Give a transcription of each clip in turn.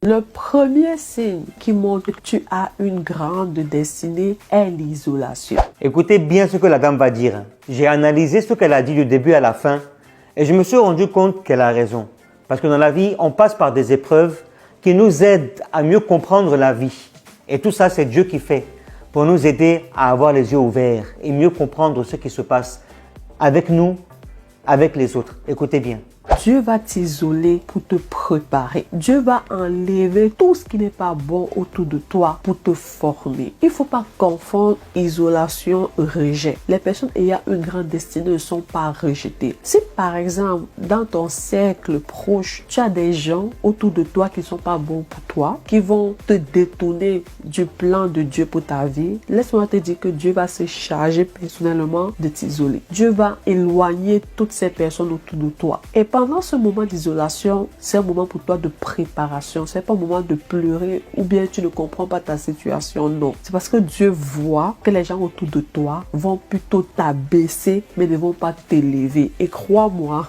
Le premier signe qui montre que tu as une grande destinée est l'isolation. Écoutez bien ce que la dame va dire. J'ai analysé ce qu'elle a dit du début à la fin et je me suis rendu compte qu'elle a raison. Parce que dans la vie, on passe par des épreuves qui nous aident à mieux comprendre la vie. Et tout ça, c'est Dieu qui fait pour nous aider à avoir les yeux ouverts et mieux comprendre ce qui se passe avec nous, avec les autres. Écoutez bien. Dieu va t'isoler pour te préparer. Dieu va enlever tout ce qui n'est pas bon autour de toi pour te former. Il ne faut pas confondre isolation et rejet. Les personnes ayant une grande destinée ne sont pas rejetées. Si par exemple, dans ton cercle proche, tu as des gens autour de toi qui ne sont pas bons pour toi, qui vont te détourner du plan de Dieu pour ta vie, laisse-moi te dire que Dieu va se charger personnellement de t'isoler. Dieu va éloigner toutes ces personnes autour de toi. Et pendant ce moment d'isolation, c'est un moment pour toi de préparation. C'est pas un moment de pleurer ou bien tu ne comprends pas ta situation. Non. C'est parce que Dieu voit que les gens autour de toi vont plutôt t'abaisser, mais ne vont pas t'élever. Et crois-moi,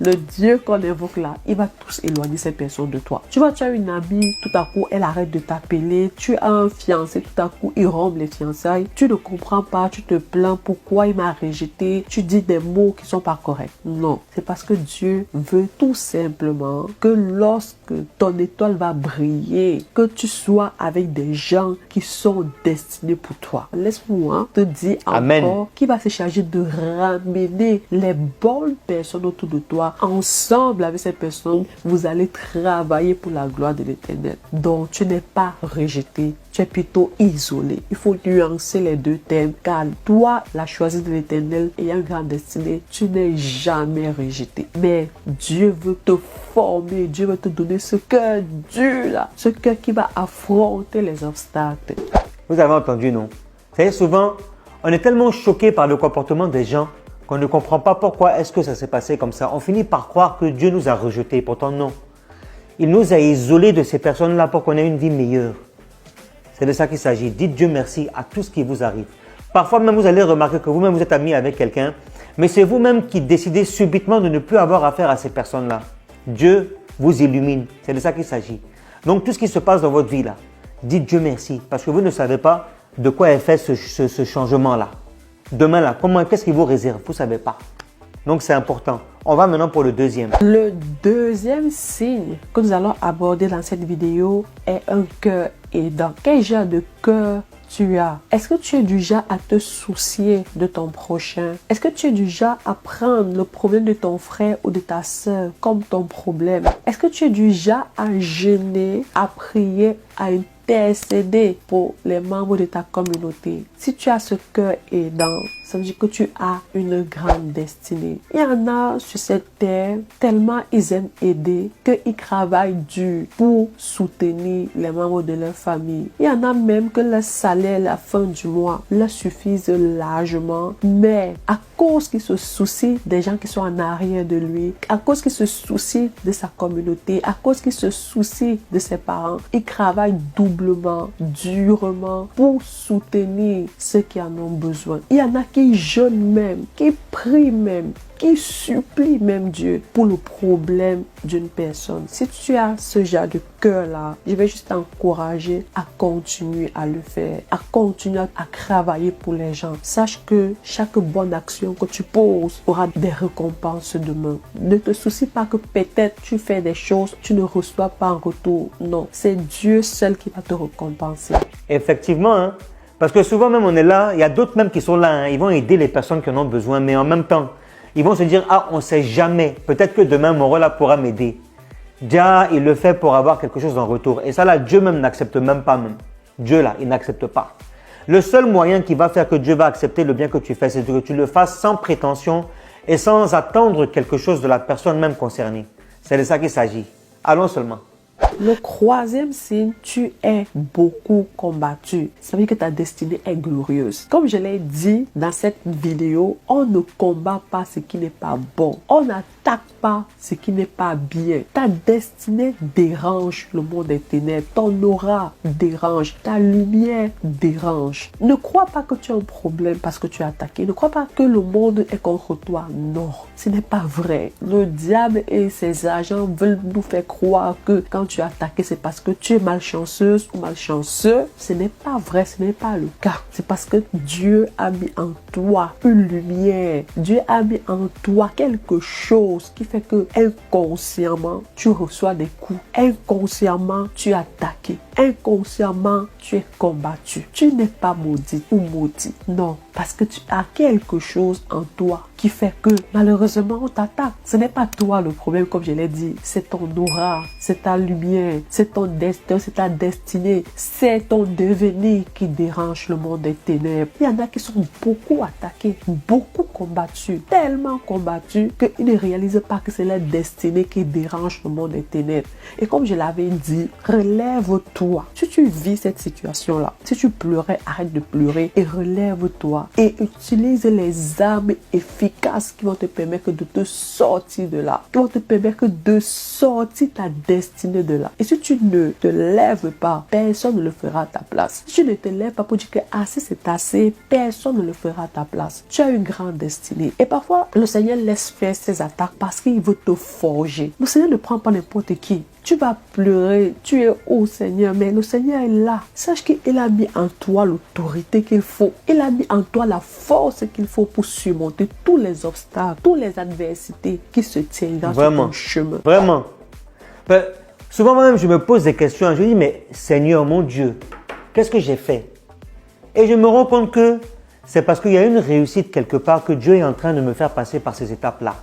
le Dieu qu'on invoque là, il va tous éloigner ces personnes de toi. Tu vois, tu as une amie, tout à coup, elle arrête de t'appeler. Tu as un fiancé, tout à coup, il rompt les fiançailles. Tu ne comprends pas, tu te plains, pourquoi il m'a rejeté. Tu dis des mots qui sont pas corrects. Non, c'est parce que Dieu veut tout simplement que lorsque ton étoile va briller, que tu sois avec des gens qui sont destinés pour toi. Laisse-moi te dire encore qu'il va se charger de ramener les bonnes personnes autour de toi. Ensemble avec ces personnes, vous allez travailler pour la gloire de l'Éternel. Donc, tu n'es pas rejeté, tu es plutôt isolé. Il faut nuancer les deux termes, car toi, la choisie de l'Éternel ayant une grande destinée, tu n'es jamais rejeté. Mais Dieu veut te former, Dieu veut te donner ce cœur dur là, ce cœur qui va affronter les obstacles. Vous avez entendu, non? Vous savez, souvent, on est tellement choqué par le comportement des gens qu'on ne comprend pas pourquoi est-ce que ça s'est passé comme ça. On finit par croire que Dieu nous a rejetés, pourtant non. Il nous a isolés de ces personnes-là pour qu'on ait une vie meilleure. C'est de ça qu'il s'agit. Dites Dieu merci à tout ce qui vous arrive. Parfois même, vous allez remarquer que vous-même, vous êtes ami avec quelqu'un, mais c'est vous-même qui décidez subitement de ne plus avoir affaire à ces personnes-là. Dieu vous illumine. C'est de ça qu'il s'agit. Donc, tout ce qui se passe dans votre vie là, dites Dieu merci, parce que vous ne savez pas de quoi est fait ce changement-là. Demain là, qu'est-ce qu'il vous réserve? Vous ne savez pas. Donc, c'est important. On va maintenant pour le deuxième. Le deuxième signe que nous allons aborder dans cette vidéo est un cœur aidant. Quel genre de cœur tu as? Est-ce que tu es du genre à te soucier de ton prochain? Est-ce que tu es du genre à prendre le problème de ton frère ou de ta soeur comme ton problème? Est-ce que tu es du genre à gêner, à prier, à intercéder pour les membres de ta communauté? Si tu as ce cœur aidant, ça veut dire que tu as une grande destinée. Il y en a sur cette terre, tellement ils aiment aider qu'ils travaillent dur pour soutenir les membres de leur famille. Il y en a même que le salaire à la fin du mois leur suffise largement, mais à cause qu'il se soucie des gens qui sont en arrière de lui, à cause qu'il se soucie de sa communauté, à cause qu'il se soucie de ses parents, il travaille doublement, durement pour soutenir ceux qui en ont besoin. Il y en a qui jeûnent même, qui prient même, qui supplie même Dieu pour le problème d'une personne. Si tu as ce genre de cœur-là, je vais juste t'encourager à continuer à le faire, à continuer à travailler pour les gens. Sache que chaque bonne action que tu poses aura des récompenses demain. Ne te soucie pas que peut-être tu fais des choses, tu ne reçois pas en retour. Non, c'est Dieu seul qui va te récompenser. Effectivement, hein? Parce que souvent même on est là, il y a d'autres même qui sont là, hein? Ils vont aider les personnes qui en ont besoin, mais en même temps, ils vont se dire, ah, on ne sait jamais, peut-être que demain mon rôle là pourra m'aider. Déjà, il le fait pour avoir quelque chose en retour. Et ça là, Dieu même n'accepte même pas même. Dieu là, il n'accepte pas. Le seul moyen qui va faire que Dieu va accepter le bien que tu fais, c'est que tu le fasses sans prétention et sans attendre quelque chose de la personne même concernée. C'est de ça qu'il s'agit. Allons seulement. Le troisième signe, tu es beaucoup combattu. Ça veut dire que ta destinée est glorieuse. Comme je l'ai dit dans cette vidéo, on ne combat pas ce qui n'est pas bon. On n'attaque pas ce qui n'est pas bien. Ta destinée dérange le monde des ténèbres. Ton aura dérange. Ta lumière dérange. Ne crois pas que tu as un problème parce que tu es attaqué. Ne crois pas que le monde est contre toi. Non, ce n'est pas vrai. Le diable et ses agents veulent nous faire croire que quand tu es attaqué, c'est parce que tu es malchanceuse ou malchanceux. Ce n'est pas vrai, ce n'est pas le cas. C'est parce que Dieu a mis en toi une lumière. Dieu a mis en toi quelque chose qui fait que inconsciemment, tu reçois des coups. Inconsciemment, tu es attaqué. Inconsciemment, tu es combattu. Tu n'es pas maudit ou maudit. Non, parce que tu as quelque chose en toi qui fait que malheureusement on t'attaque. Ce n'est pas toi le problème, comme je l'ai dit. C'est ton aura, c'est ta lumière, c'est ton destin, c'est ta destinée, c'est ton devenir qui dérange le monde des ténèbres. Il y en a qui sont beaucoup attaqués, beaucoup combattus, tellement combattus qu'ils ne réalisent pas que c'est leur destinée qui dérange le monde des ténèbres. Et comme je l'avais dit, relève-toi. Si tu vis cette situation-là, si tu pleurais, arrête de pleurer et relève-toi et utilise les armes efficaces qui vont te permettre de te sortir de là, qui vont te permettre de sortir ta destinée de là. Et si tu ne te lèves pas, personne ne le fera à ta place. Si tu ne te lèves pas pour dire que assez c'est assez, personne ne le fera à ta place. Tu as une grande destinée. Et parfois, le Seigneur laisse faire ses attaques parce qu'il veut te forger. Le Seigneur ne prend pas n'importe qui. Tu vas pleurer, tu es au Seigneur, mais le Seigneur est là. Sache qu'il a mis en toi l'autorité qu'il faut. Il a mis en toi la force qu'il faut pour surmonter tous les obstacles, toutes les adversités qui se tiennent dans ton chemin. Vraiment. Ben, souvent même, je me pose des questions. Je dis, mais Seigneur, mon Dieu, qu'est-ce que j'ai fait? Et je me rends compte que c'est parce qu'il y a une réussite quelque part que Dieu est en train de me faire passer par ces étapes-là.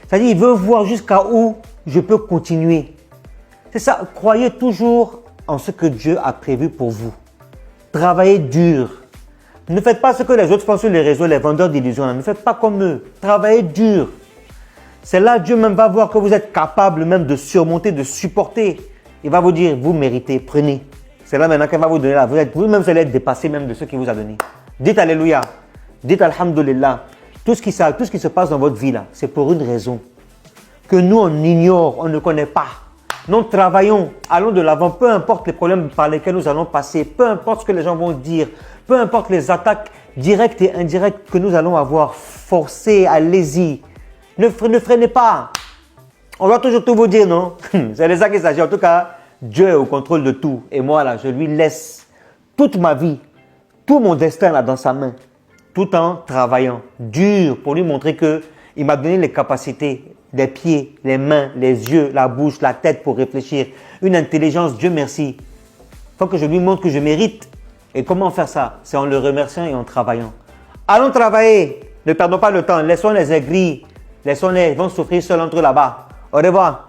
C'est-à-dire, il veut voir jusqu'à où je peux continuer. C'est ça, croyez toujours en ce que Dieu a prévu pour vous. Travaillez dur. Ne faites pas ce que les autres font sur les réseaux, les vendeurs d'illusions. Ne faites pas comme eux. Travaillez dur. C'est là Dieu même va voir que vous êtes capable même de surmonter, de supporter. Il va vous dire, vous méritez, prenez. C'est là maintenant qu'il va vous donner la vraie. Vous-même, vous allez être dépassé même de ce qu'il vous a donné. Dites Alléluia. Dites Alhamdulillah. Tout ce qui se passe dans votre vie là, c'est pour une raison. Que nous, on ignore, on ne connaît pas. Nous travaillons, allons de l'avant, peu importe les problèmes par lesquels nous allons passer, peu importe ce que les gens vont dire, peu importe les attaques directes et indirectes que nous allons avoir, forcez, allez-y. Ne freinez pas. On doit toujours tout vous dire, non? C'est de ça qu'il s'agit. En tout cas, Dieu est au contrôle de tout. Et moi, là, je lui laisse toute ma vie, tout mon destin là dans sa main, tout en travaillant dur pour lui montrer qu'il m'a donné les capacités, les pieds, les mains, les yeux, la bouche, la tête pour réfléchir, une intelligence, Dieu merci. Il faut que je lui montre que je mérite. Et comment faire ça? C'est en le remerciant et en travaillant. Allons travailler. Ne perdons pas le temps. Laissons les aigris. Laissons-les. Ils vont souffrir seuls entre eux là-bas. Au revoir.